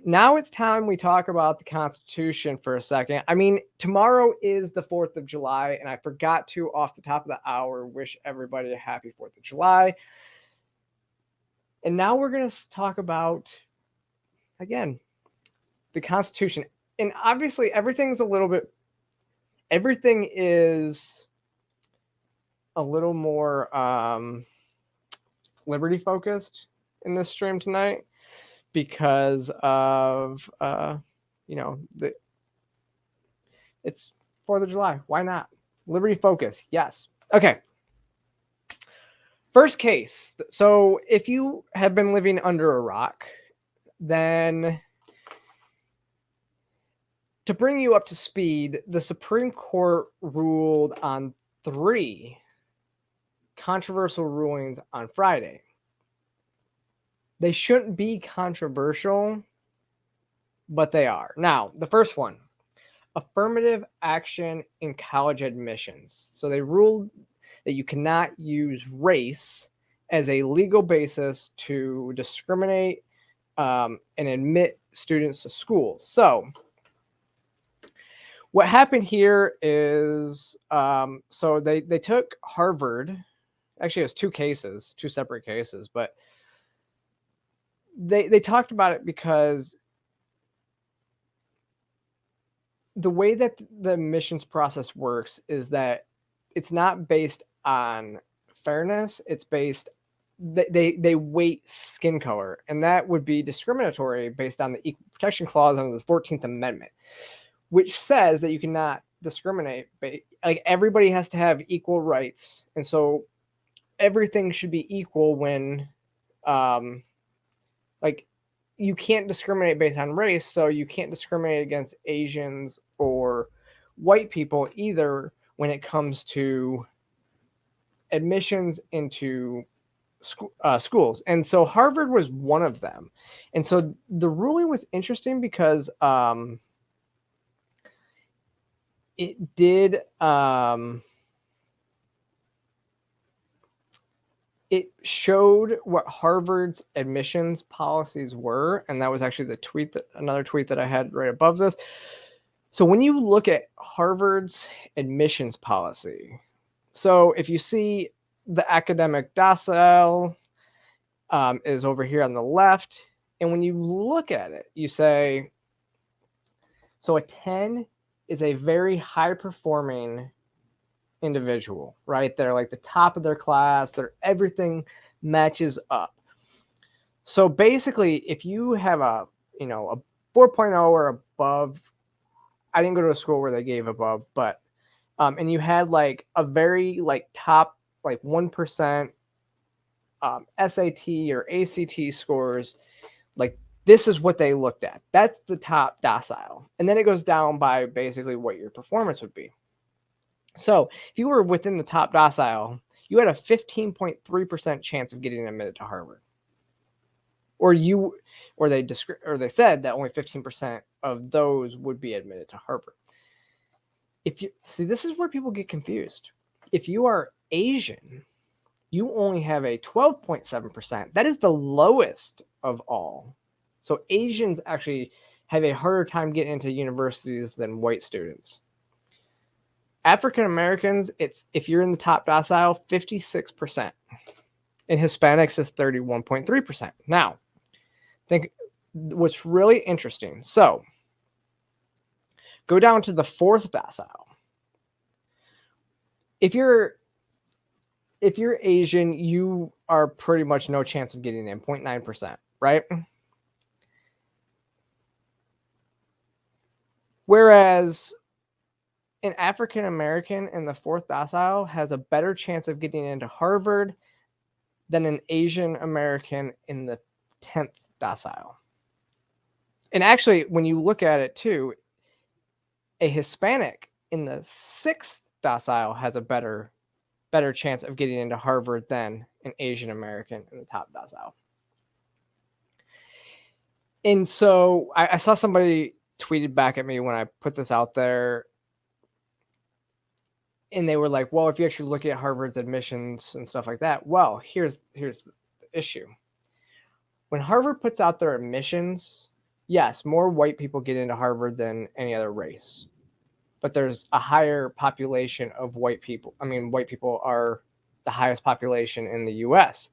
now it's time we talk about the Constitution for a second. I mean, tomorrow is the 4th of July, and I forgot to, off the top of the hour, wish everybody a happy 4th of July. And now we're going to talk about, again, the Constitution. And obviously, everything is a little more liberty focused in this stream tonight because of it's 4th of July. Why not? Liberty focus. Yes. Okay. First case. So if you have been living under a rock, then to bring you up to speed, the Supreme Court ruled on 3 controversial rulings on Friday. They shouldn't be controversial, but they are. Now, the first one, affirmative action in college admissions. So they ruled that you cannot use race as a legal basis to discriminate and admit students to school. So what happened here is, so they took Harvard. Actually, it was 2 cases, 2 separate cases, but they talked about it because the way that the admissions process works is that it's not based on fairness. It's based, they weight skin color, and that would be discriminatory based on the Equal Protection Clause under the 14th Amendment, which says that you cannot discriminate. Like, everybody has to have equal rights, and so everything should be equal when, like, you can't discriminate based on race, so you can't discriminate against Asians or white people either when it comes to admissions into schools. And so Harvard was one of them. And so the ruling was interesting because it did it showed what Harvard's admissions policies were, and that was actually another tweet that I had right above this. So when you look at Harvard's admissions policy, so if you see the academic docile is over here on the left, and when you look at it, you say, so a 10 is a very high performing individual, right? They're like the top of their class. Everything matches up. So basically, if you have a 4.0 or above, I didn't go to a school where they gave above, but and you had like a very like top like 1% SAT or ACT scores, like this is what they looked at. That's the top docile, and then it goes down by basically what your performance would be. So if you were within the top docile, you had a 15.3% chance of getting admitted to Harvard. Or they said that only 15% of those would be admitted to Harvard. This is where people get confused. If you are Asian, you only have a 12.7%. That is the lowest of all. So Asians actually have a harder time getting into universities than white students. African Americans, if you're in the top docile, 56%. And Hispanics is 31.3%. Now, think what's really interesting. So, go down to the 4th docile. If you're Asian, you are pretty much no chance of getting in, 0.9%, right? Whereas an African American in the 4th docile has a better chance of getting into Harvard than an Asian American in the 10th docile. And actually, when you look at it too, a Hispanic in the 6th docile has a better chance of getting into Harvard than an Asian American in the top docile. And so I saw somebody tweeted back at me when I put this out there, and they were like, well, if you actually look at Harvard's admissions and stuff like that, well, here's the issue. When Harvard puts out their admissions, yes, more white people get into Harvard than any other race, but there's a higher population of white people. I mean, white people are the highest population in the US.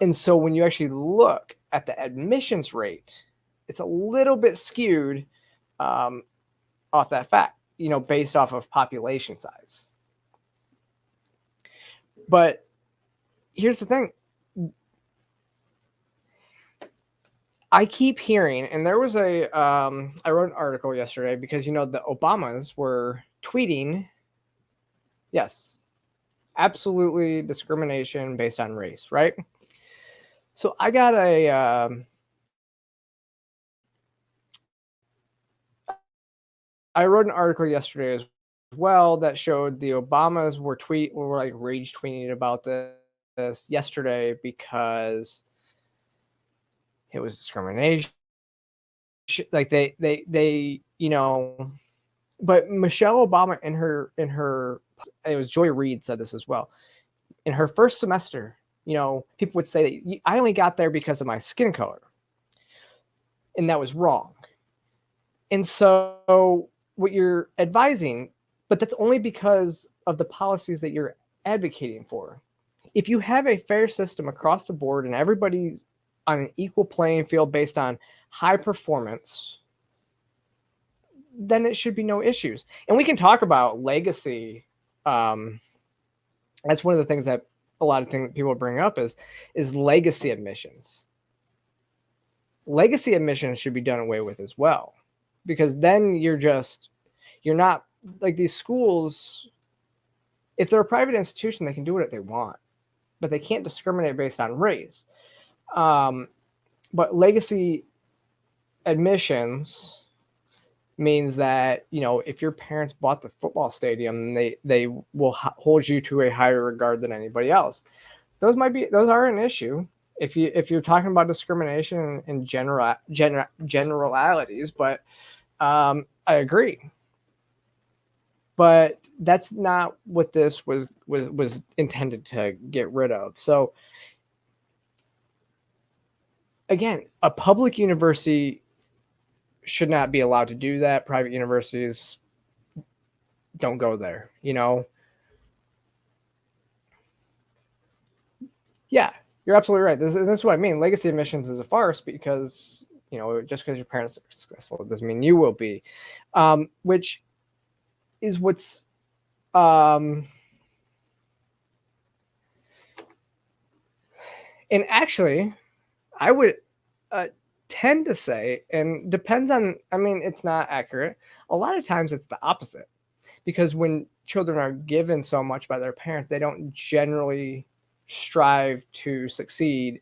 And so when you actually look at the admissions rate, it's a little bit skewed off that fact, based off of population size. But here's the thing. I keep hearing, and there was I wrote an article yesterday because, the Obamas were tweeting, yes, absolutely discrimination based on race, right? So I got I wrote an article yesterday as well that showed the Obamas were like rage tweeting about this yesterday because it was discrimination. Like they but Michelle Obama in her it was Joy Reid said this as well. In her first semester, people would say that I only got there because of my skin color. And that was wrong. And so what you're advising, but that's only because of the policies that you're advocating for. If you have a fair system across the board and everybody's on an equal playing field based on high performance, then it should be no issues. And we can talk about legacy. That's one of the things that a lot of things people bring up is legacy admissions. Legacy admissions should be done away with as well, because then you're not like these schools. If they're a private institution, they can do what they want, but they can't discriminate based on race. But legacy admissions means that, if your parents bought the football stadium, they will hold you to a higher regard than anybody else. Those are an issue if you're talking about discrimination in generalities, but I agree. But that's not what this was intended to get rid of. So again, a public university should not be allowed to do that. Private universities, don't go there, Yeah, you're absolutely right. This is what I mean. Legacy admissions is a farce because, just because your parents are successful doesn't mean you will be, which is what's and actually I would tend to say, and depends on, it's not accurate. A lot of times it's the opposite, because when children are given so much by their parents, they don't generally strive to succeed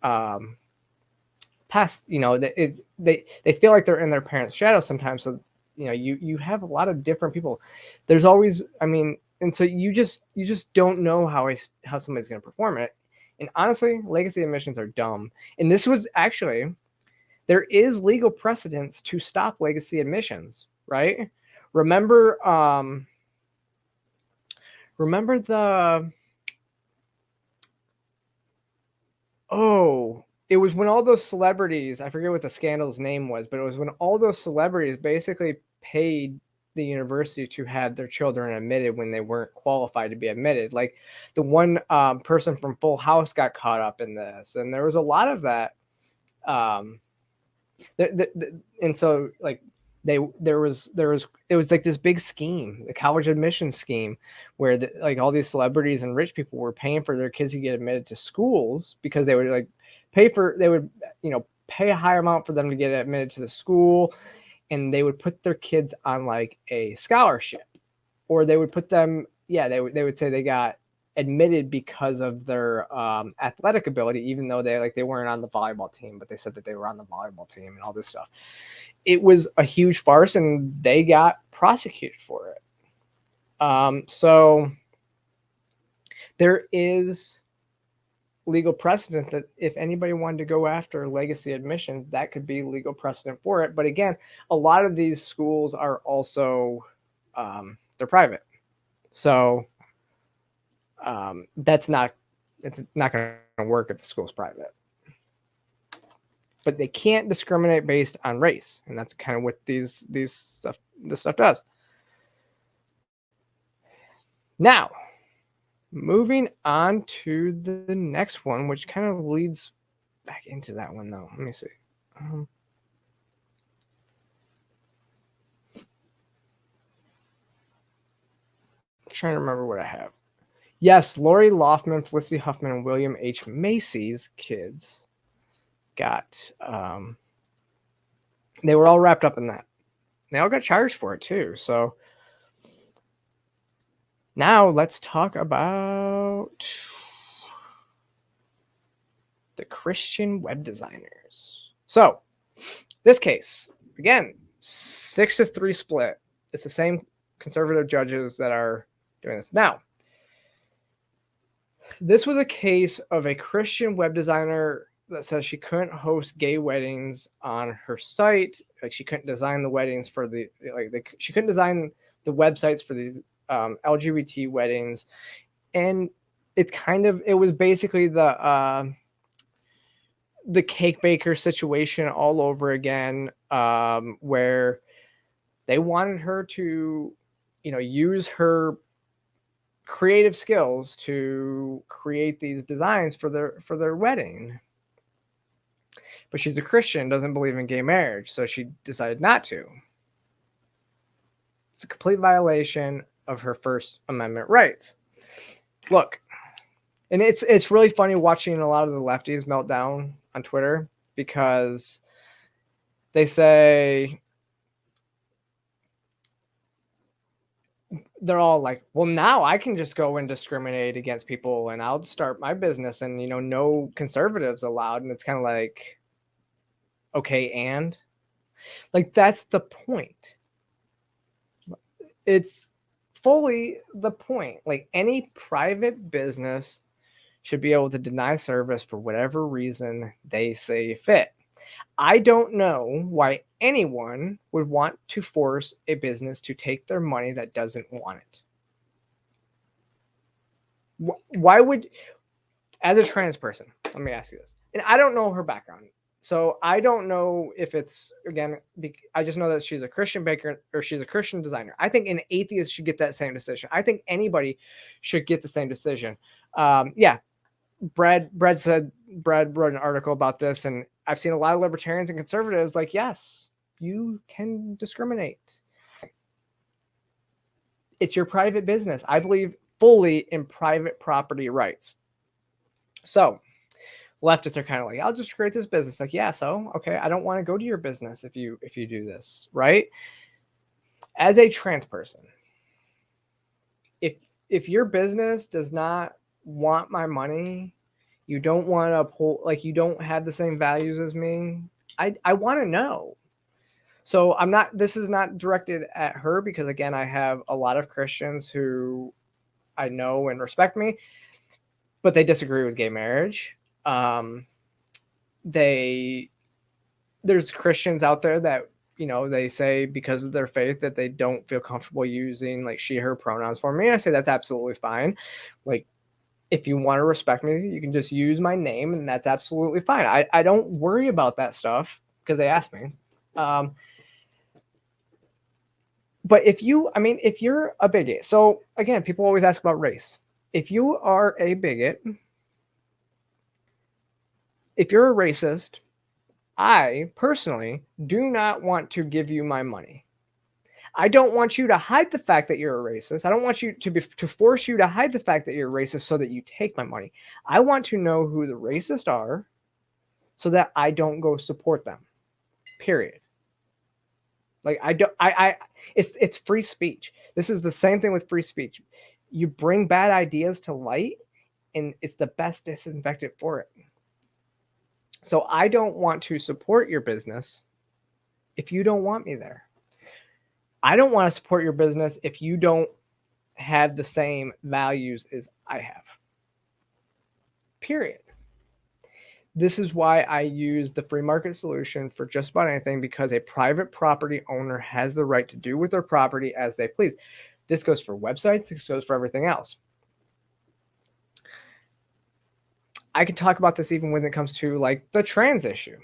past, they feel like they're in their parents' shadow sometimes. So, you have a lot of different people. There's always, and so you just don't know how somebody's going to perform it. And honestly, legacy admissions are dumb. And this was actually, there is legal precedence to stop legacy admissions, right? Remember it was when all those celebrities, I forget what the scandal's name was, but it was when all those celebrities basically paid the university to have their children admitted when they weren't qualified to be admitted. Like the one person from Full House got caught up in this, and there was a lot of that. And so like it was like this big scheme, the college admission scheme, where like all these celebrities and rich people were paying for their kids to get admitted to schools because they would like pay a higher amount for them to get admitted to the school, and they would put their kids on like a scholarship, or they would put them, they would say they got admitted because of their athletic ability, even though they weren't on the volleyball team, but they said that they were on the volleyball team and all this stuff. It was a huge farce, and they got prosecuted for it. So there is legal precedent that if anybody wanted to go after legacy admission, that could be legal precedent for it. But again, a lot of these schools are also they're private, so it's not going to work if the school's private. but they can't discriminate based on race, and that's kind of what this stuff does. Now, moving on to the next one, which kind of leads back into that one, though. Let me see. Trying to remember what I have. Yes, Lori Loughlin, Felicity Huffman, and William H. Macy's kids got, they were all wrapped up in that. They all got charged for it too. So now let's talk about the Christian web designers. So this case, again, 6-3 split. It's the same conservative judges that are doing this. Now, this was a case of a Christian web designer that says she couldn't host gay weddings on her site. Like, she couldn't design the weddings for she couldn't design the websites for these LGBT weddings. And it was basically the cake baker situation all over again, where they wanted her to, use her creative skills to create these designs for their wedding. But she's a Christian, doesn't believe in gay marriage, so she decided not to. It's a complete violation of her First Amendment rights. Look, and it's really funny watching a lot of the lefties melt down on Twitter, because they say, they're all like, well, now I can just go and discriminate against people and I'll start my business and, no conservatives allowed. And it's kind of like, okay, and like, that's the point. It's fully the point. Like, any private business should be able to deny service for whatever reason they say fit. I don't know why anyone would want to force a business to take their money that doesn't want it. Why would, as a trans person, let me ask you this, and I don't know her background, so I don't know if it's, again, I just know that she's a Christian baker or she's a Christian designer. I think an atheist should get that same decision. I think anybody should get the same decision. Yeah, Brad wrote an article about this, and I've seen a lot of libertarians and conservatives like, yes, you can discriminate. It's your private business. I believe fully in private property rights. So leftists are kind of like, I'll just create this business. Like, yeah, so okay, I don't want to go to your business if you do this, right? As a trans person, if your business does not want my money, you don't want to uphold, like, you don't have the same values as me, I want to know. So this is not directed at her, because again, I have a lot of Christians who I know and respect me, but they disagree with gay marriage. There's Christians out there that, they say because of their faith that they don't feel comfortable using like she, her pronouns for me. And I say that's absolutely fine. Like, if you want to respect me, you can just use my name, and that's absolutely fine. I don't worry about that stuff because they ask me. But if you're a bigot, so again, people always ask about race. If you are a bigot, if you're a racist, I personally do not want to give you my money. I don't want you to hide the fact that you're a racist. I don't want you to force you to hide the fact that you're racist so that you take my money. I want to know who the racists are so that I don't go support them. Period. Like, it's free speech. This is the same thing with free speech. You bring bad ideas to light, and it's the best disinfectant for it. So I don't want to support your business if you don't want me there. I don't want to support your business if you don't have the same values as I have. Period. This is why I use the free market solution for just about anything, because a private property owner has the right to do with their property as they please. This goes for websites. This goes for everything else. I can talk about this even when it comes to like the trans issue.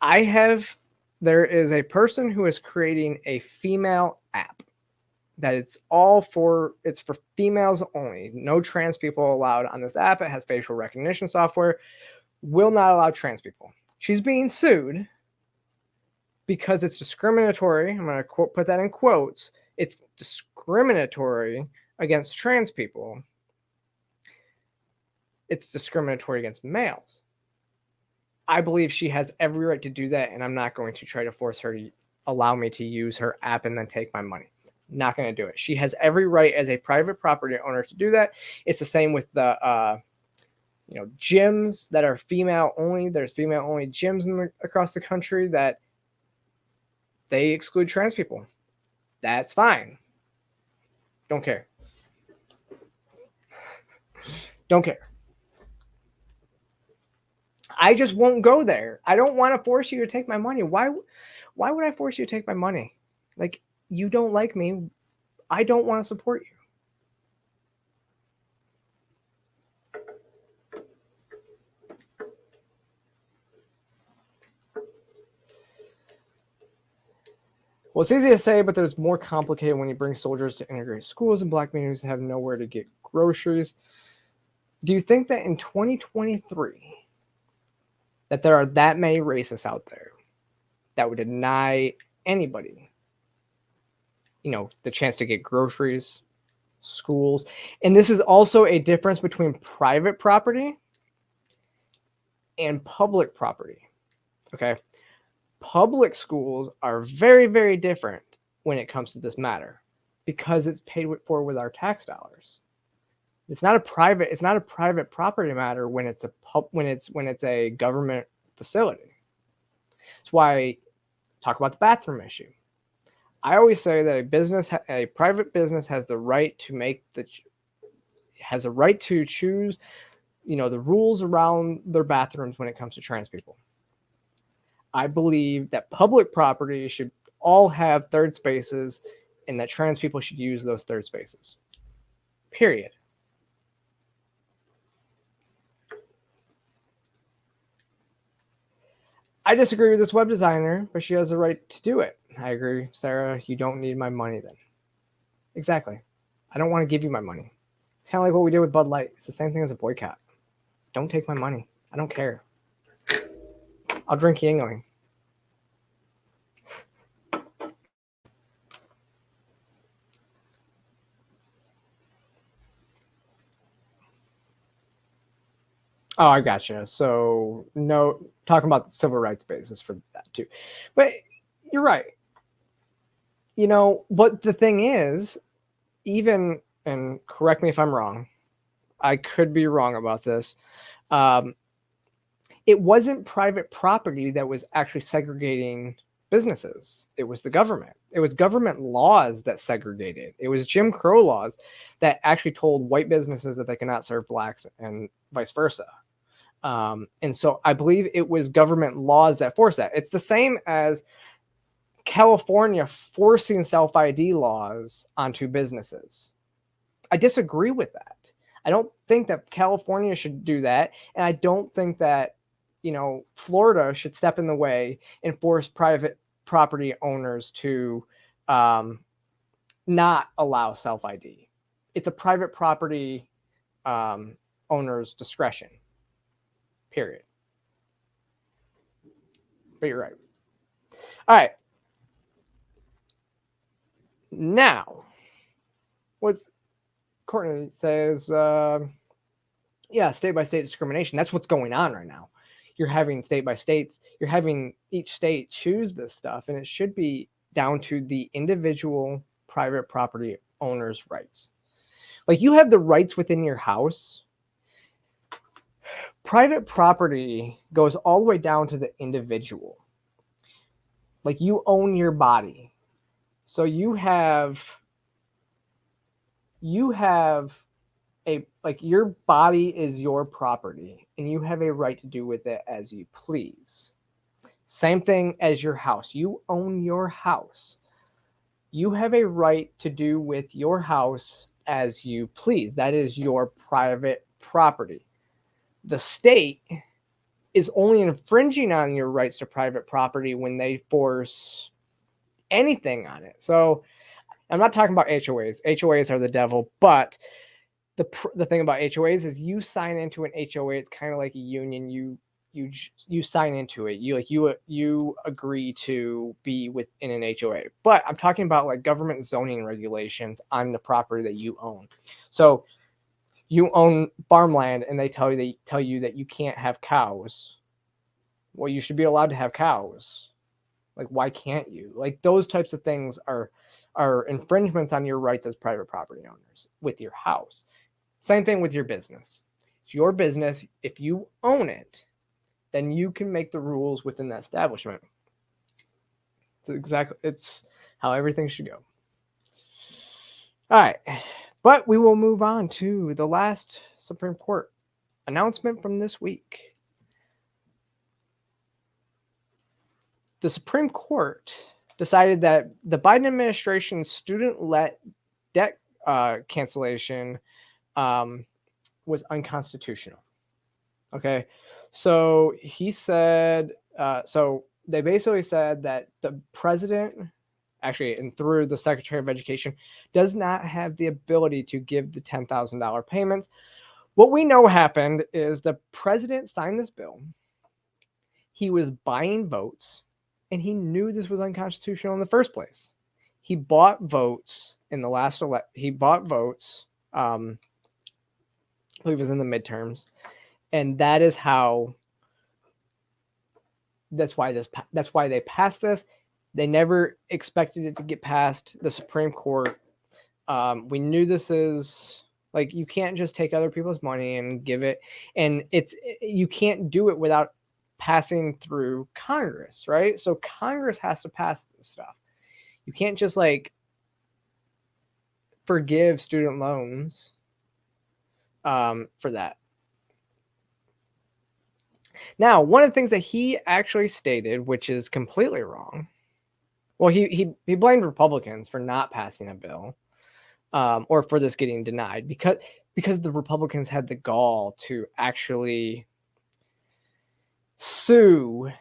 There is a person who is creating a female app that it's for females only. No trans people allowed on this app. It has facial recognition software. Will not allow trans people. She's being sued because it's discriminatory. I'm going to put that in quotes. It's discriminatory against trans people. It's discriminatory against males. I believe she has every right to do that, and I'm not going to try to force her to allow me to use her app and then take my money. Not going to do it. She has every right as a private property owner to do that. It's the same with the gyms that are female only. There's female only gyms across the country that they exclude trans people. That's fine. Don't care. Don't care. I just won't go there. I don't want to force you to take my money. Why would I force you to take my money? Like, you don't like me. I don't want to support you. Well, it's easy to say, but there's more complicated when you bring soldiers to integrate schools and black communities have nowhere to get groceries. Do you think that in 2023 that there are that many racists out there that would deny anybody, the chance to get groceries, schools? And this is also a difference between private property and public property. Okay. Public schools are very, very different when it comes to this matter because it's paid for with our tax dollars. It's not a private property matter when it's a government facility. That's why I talk about the bathroom issue. I always say that a private business has the right to choose, the rules around their bathrooms when it comes to trans people. I believe that public property should all have third spaces and that trans people should use those third spaces. Period. I disagree with this web designer, but she has the right to do it. I agree, Sarah, you don't need my money then. Exactly. I don't want to give you my money. It's kind of like what we did with Bud Light. It's the same thing as a boycott. Don't take my money. I don't care. I'll drink Yingling. Oh, I gotcha. So, no, talking about the civil rights basis for that too. But you're right. But the thing is, and correct me if I'm wrong, I could be wrong about this. It wasn't private property that was actually segregating businesses. It was the government. It was government laws that segregated. It was Jim Crow laws that actually told white businesses that they could not serve blacks and vice versa. And so I believe it was government laws that forced that. It's the same as California forcing self-ID laws onto businesses. I disagree with that. I don't think that California should do that. And I don't think that, Florida should step in the way and force private property owners to not allow self-ID. It's a private property owner's discretion. Period. But you're right. All right. Now, what's Courtney says, state by state discrimination. That's what's going on right now. You're having state by states. You're having each state choose this stuff, and it should be down to the individual private property owner's rights. Like, you have the rights within your house. Private property goes all the way down to the individual. Like, you own your body. So you have your body is your property and you have a right to do with it as you please. Same thing as your house. You own your house. You have a right to do with your house as you please. That is your private property. The state is only infringing on your rights to private property when they force anything on it. So I'm not talking about HOAs. HOAs are the devil, but the thing about HOAs is you sign into an HOA. It's kind of like a union. You sign into it. You agree to be within an HOA. But I'm talking about like government zoning regulations on the property that you own. So you own farmland and they tell you that you can't have cows. Well, you should be allowed to have cows. Like, why can't you? Like, those types of things are infringements on your rights as private property owners with your house. Same thing with your business. It's your business. If you own it, then you can make the rules within that establishment. It's how everything should go. All right. But we will move on to the last Supreme Court announcement from this week. The Supreme Court decided that the Biden administration's student debt cancellation was unconstitutional. Okay. So he said, so they basically said that the president, actually, and through the Secretary of Education, does not have the ability to give the $10,000 payments. What we know happened is the president signed this bill. He was buying votes, and he knew this was unconstitutional in the first place. He bought votes in the last election. He bought votes, I believe it was in the midterms, and that is how. That's why they passed this. They never expected it to get past the Supreme Court. We knew this is like, you can't just take other people's money and give it, and you can't do it without passing through Congress, right? So Congress has to pass this stuff. You can't just like forgive student loans for that. Now, one of the things that he actually stated, which is completely wrong, well, he blamed Republicans for not passing a bill, or for this getting denied, because the Republicans had the gall to actually sue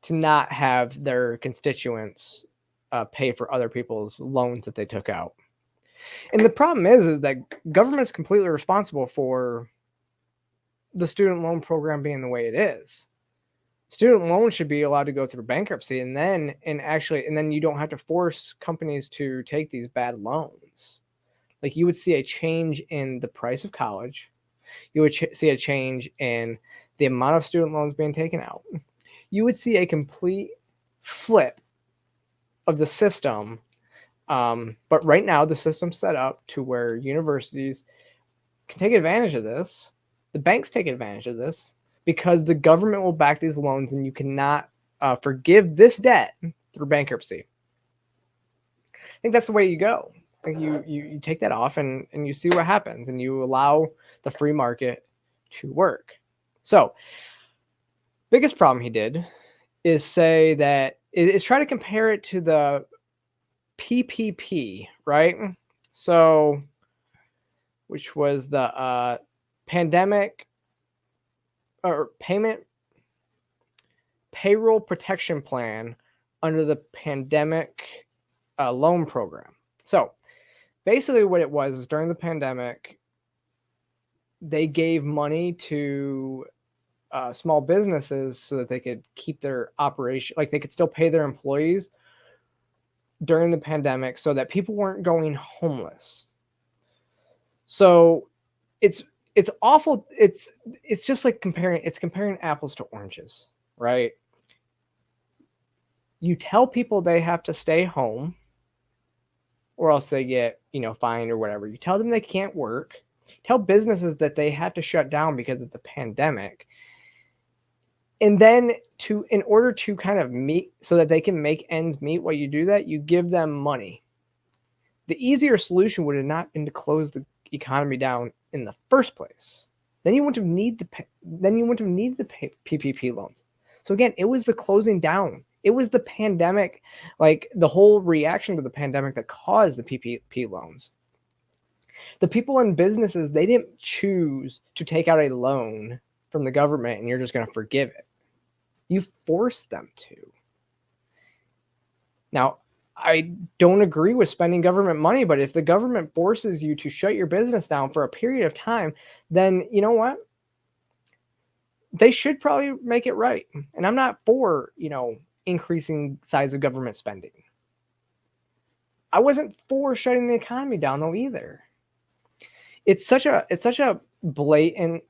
to not have their constituents pay for other people's loans that they took out. And the problem is that government's completely responsible for the student loan program being the way it is. Student loans should be allowed to go through bankruptcy, and then you don't have to force companies to take these bad loans. Like, you would see a change in the price of college. You would see a change in the amount of student loans being taken out. You would see a complete flip of the system. But right now, the system's set up to where universities can take advantage of this. The banks take advantage of this because the government will back these loans, and you cannot forgive this debt through bankruptcy. I think that's the way you go. Like, you take that off and you see what happens, and you allow the free market to work. So, biggest problem he did is say that is try to compare it to the PPP, right? So, which was the pandemic or payroll protection plan under the pandemic loan program. So basically what it was is, during the pandemic, they gave money to small businesses so that they could keep their operation, like they could still pay their employees during the pandemic so that people weren't going homeless. So it's awful. It's just like comparing apples to oranges, right? You tell people they have to stay home or else they get, fined or whatever. You tell them they can't work. Tell businesses that they have to shut down because of the pandemic. And then in order to kind of meet so that they can make ends meet while you do that, you give them money. The easier solution would have not been to close the economy down in the first place. Then you wouldn't have needed the PPP loans. So again, it was the closing down. It was the pandemic, like the whole reaction to the pandemic, that caused the PPP loans. The people in businesses, they didn't choose to take out a loan from the government and you're just going to forgive it. You force them to. Now, I don't agree with spending government money, but if the government forces you to shut your business down for a period of time, then you know what? They should probably make it right. And I'm not for, increasing size of government spending. I wasn't for shutting the economy down though either. It's such a blatant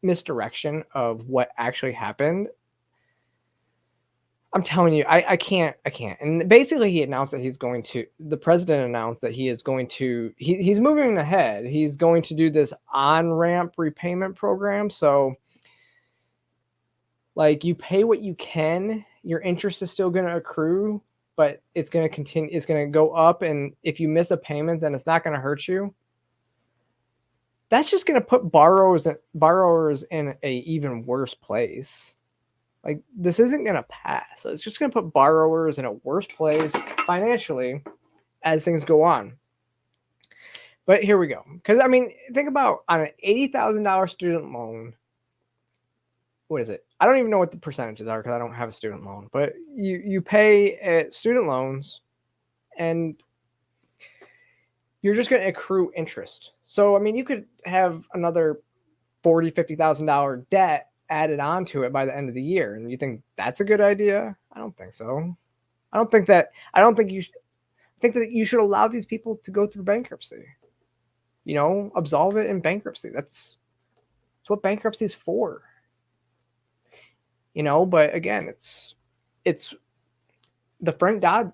misdirection of what actually happened. I'm telling you, I can't. And basically he announced that the president announced that he's moving ahead. He's going to do this on-ramp repayment program. So like you pay what you can, your interest is still going to accrue, but it's going to continue. It's going to go up. And if you miss a payment, then it's not going to hurt you. That's just going to put borrowers in a even worse place. Like this isn't going to pass. So it's just going to put borrowers in a worse place financially as things go on. But here we go. Because I mean, think about on an $80,000 student loan. What is it? I don't even know what the percentages are because I don't have a student loan. But you pay student loans, and you're just going to accrue interest. So I mean, you could have another $40,000-$50,000 debt added on to it by the end of the year, and you think that's a good idea? I don't think so. I think that you should allow these people to go through bankruptcy. Absolve it in bankruptcy. That's what bankruptcy is for. But again, it's the Frank Dodd.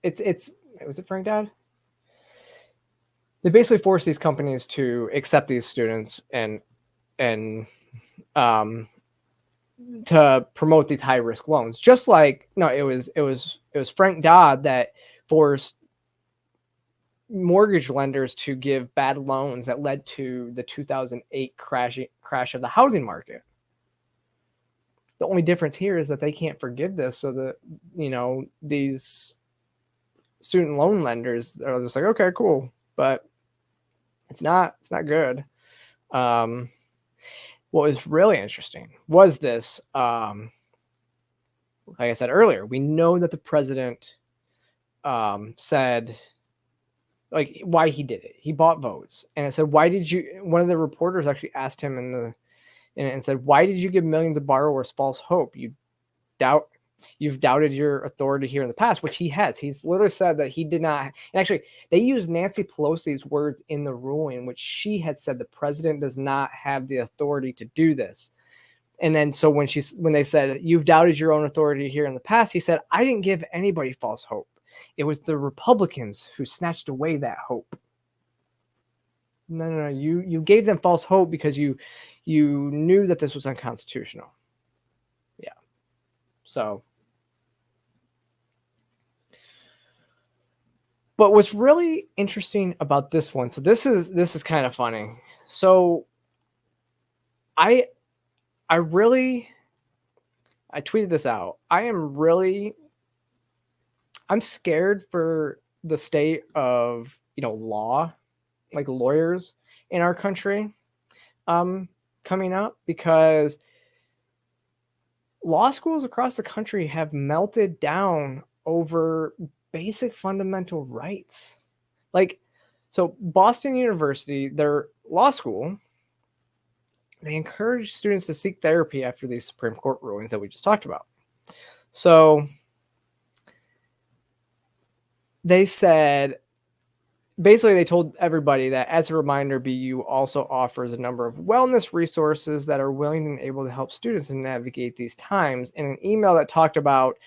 Was it Frank Dodd? They basically force these companies to accept these students and to promote these high risk loans. Just like it was Frank Dodd that forced mortgage lenders to give bad loans that led to the 2008 crash of the housing market. The only difference here is that they can't forgive this, so that these student loan lenders are just like, okay, cool, but it's not good. What was really interesting was this. Like I said earlier, we know that the president said like why he did it. He bought votes, and it said, "Why did you?" One of the reporters actually asked him and said, "Why did you give millions of borrowers false hope? You've doubted your authority here in the past," which he has. He's literally said that he did not. And actually, they used Nancy Pelosi's words in the ruling, which she had said the president does not have the authority to do this. And then so when they said, "You've doubted your own authority here in the past," he said, "I didn't give anybody false hope. It was the Republicans who snatched away that hope." No. You gave them false hope because you knew that this was unconstitutional. Yeah. So, but what's really interesting about this one, so this is kind of funny. So I tweeted this out. I'm scared for the state of, law, like lawyers in our country coming up, because law schools across the country have melted down over basic fundamental rights. Like, so Boston University, their law school, they encourage students to seek therapy after these Supreme Court rulings that we just talked about. So they said, basically they told everybody that as a reminder, BU also offers a number of wellness resources that are willing and able to help students navigate these times, in an email that talked about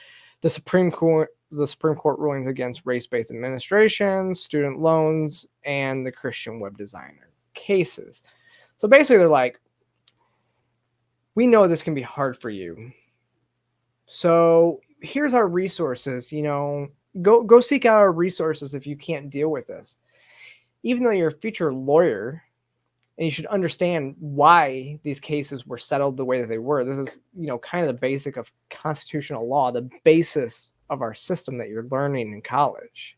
the Supreme Court rulings against race-based administration, student loans, and the Christian web designer cases. So basically they're like, we know this can be hard for you. So here's our resources, go seek out our resources if you can't deal with this. Even though you're a future lawyer and you should understand why these cases were settled the way that they were. This is, kind of the basic of constitutional law, the basis of our system that you're learning in college.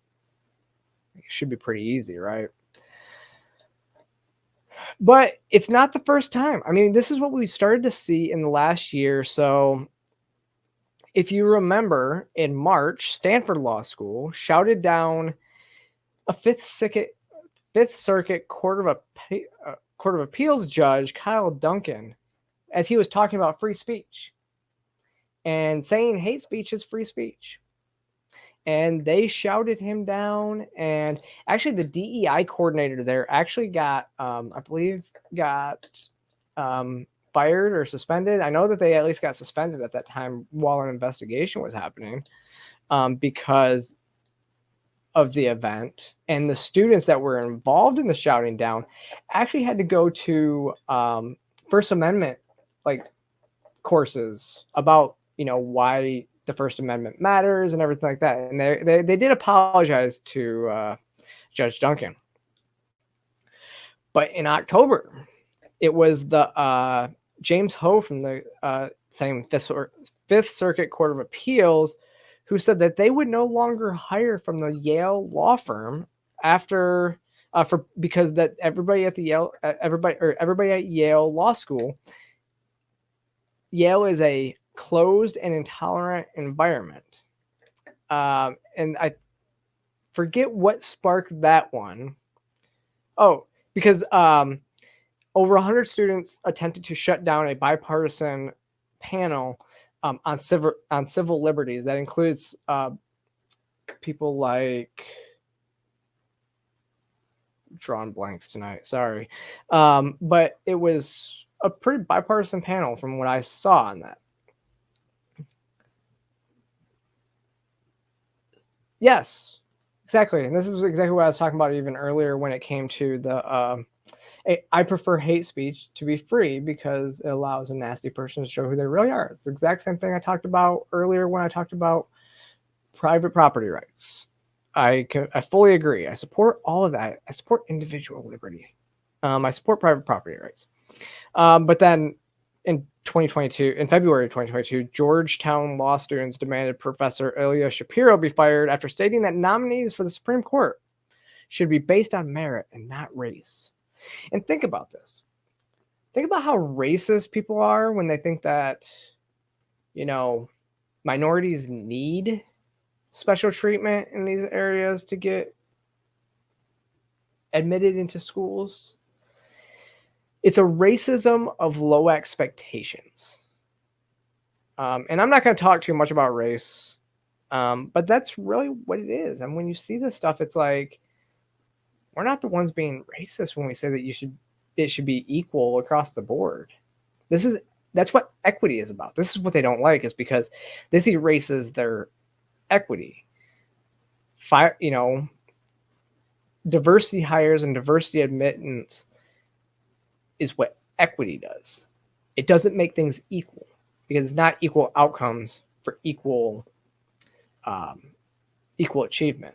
It should be pretty easy, right? But it's not the first time. I mean, this is what we started to see in the last year. So if you remember, in March, Stanford Law School shouted down a Fifth Circuit Court of Appeals judge, Kyle Duncan, as he was talking about free speech and saying hate speech is free speech. And they shouted him down. And actually, the DEI coordinator there actually got, I believe, fired or suspended. I know that they at least got suspended at that time while an investigation was happening, because of the event. And the students that were involved in the shouting down actually had to go to First Amendment courses about why the First Amendment matters and everything like that. And they did apologize to Judge Duncan. But in October, it was the James Ho from the same Fifth Circuit Court of Appeals who said that they would no longer hire from the Yale law firm because that everybody at Yale Law School, Yale is a closed and intolerant environment. And I forget what sparked that one. Oh, because over 100 students attempted to shut down a bipartisan panel on civil liberties. That includes people like, drawing blanks tonight, sorry. But it was a pretty bipartisan panel from what I saw on that. Yes, exactly. And this is exactly what I was talking about even earlier when it came to the I prefer hate speech to be free because it allows a nasty person to show who they really are. It's the exact same thing I talked about earlier when I talked about private property rights. I fully agree. I support all of that. I support individual liberty. I support private property rights. But then in February 2022, Georgetown law students demanded Professor Ilya Shapiro be fired after stating that nominees for the Supreme Court should be based on merit and not race. And think about this. Think about how racist people are when they think that, minorities need special treatment in these areas to get admitted into schools. It's a racism of low expectations. And I'm not going to talk too much about race, but that's really what it is. And when you see this stuff, it's like, we're not the ones being racist when we say that it should be equal across the board. That's what equity is about. This is what they don't like, is because this erases their equity. Diversity hires and diversity admittance is what equity does. It doesn't make things equal because it's not equal outcomes for equal achievement.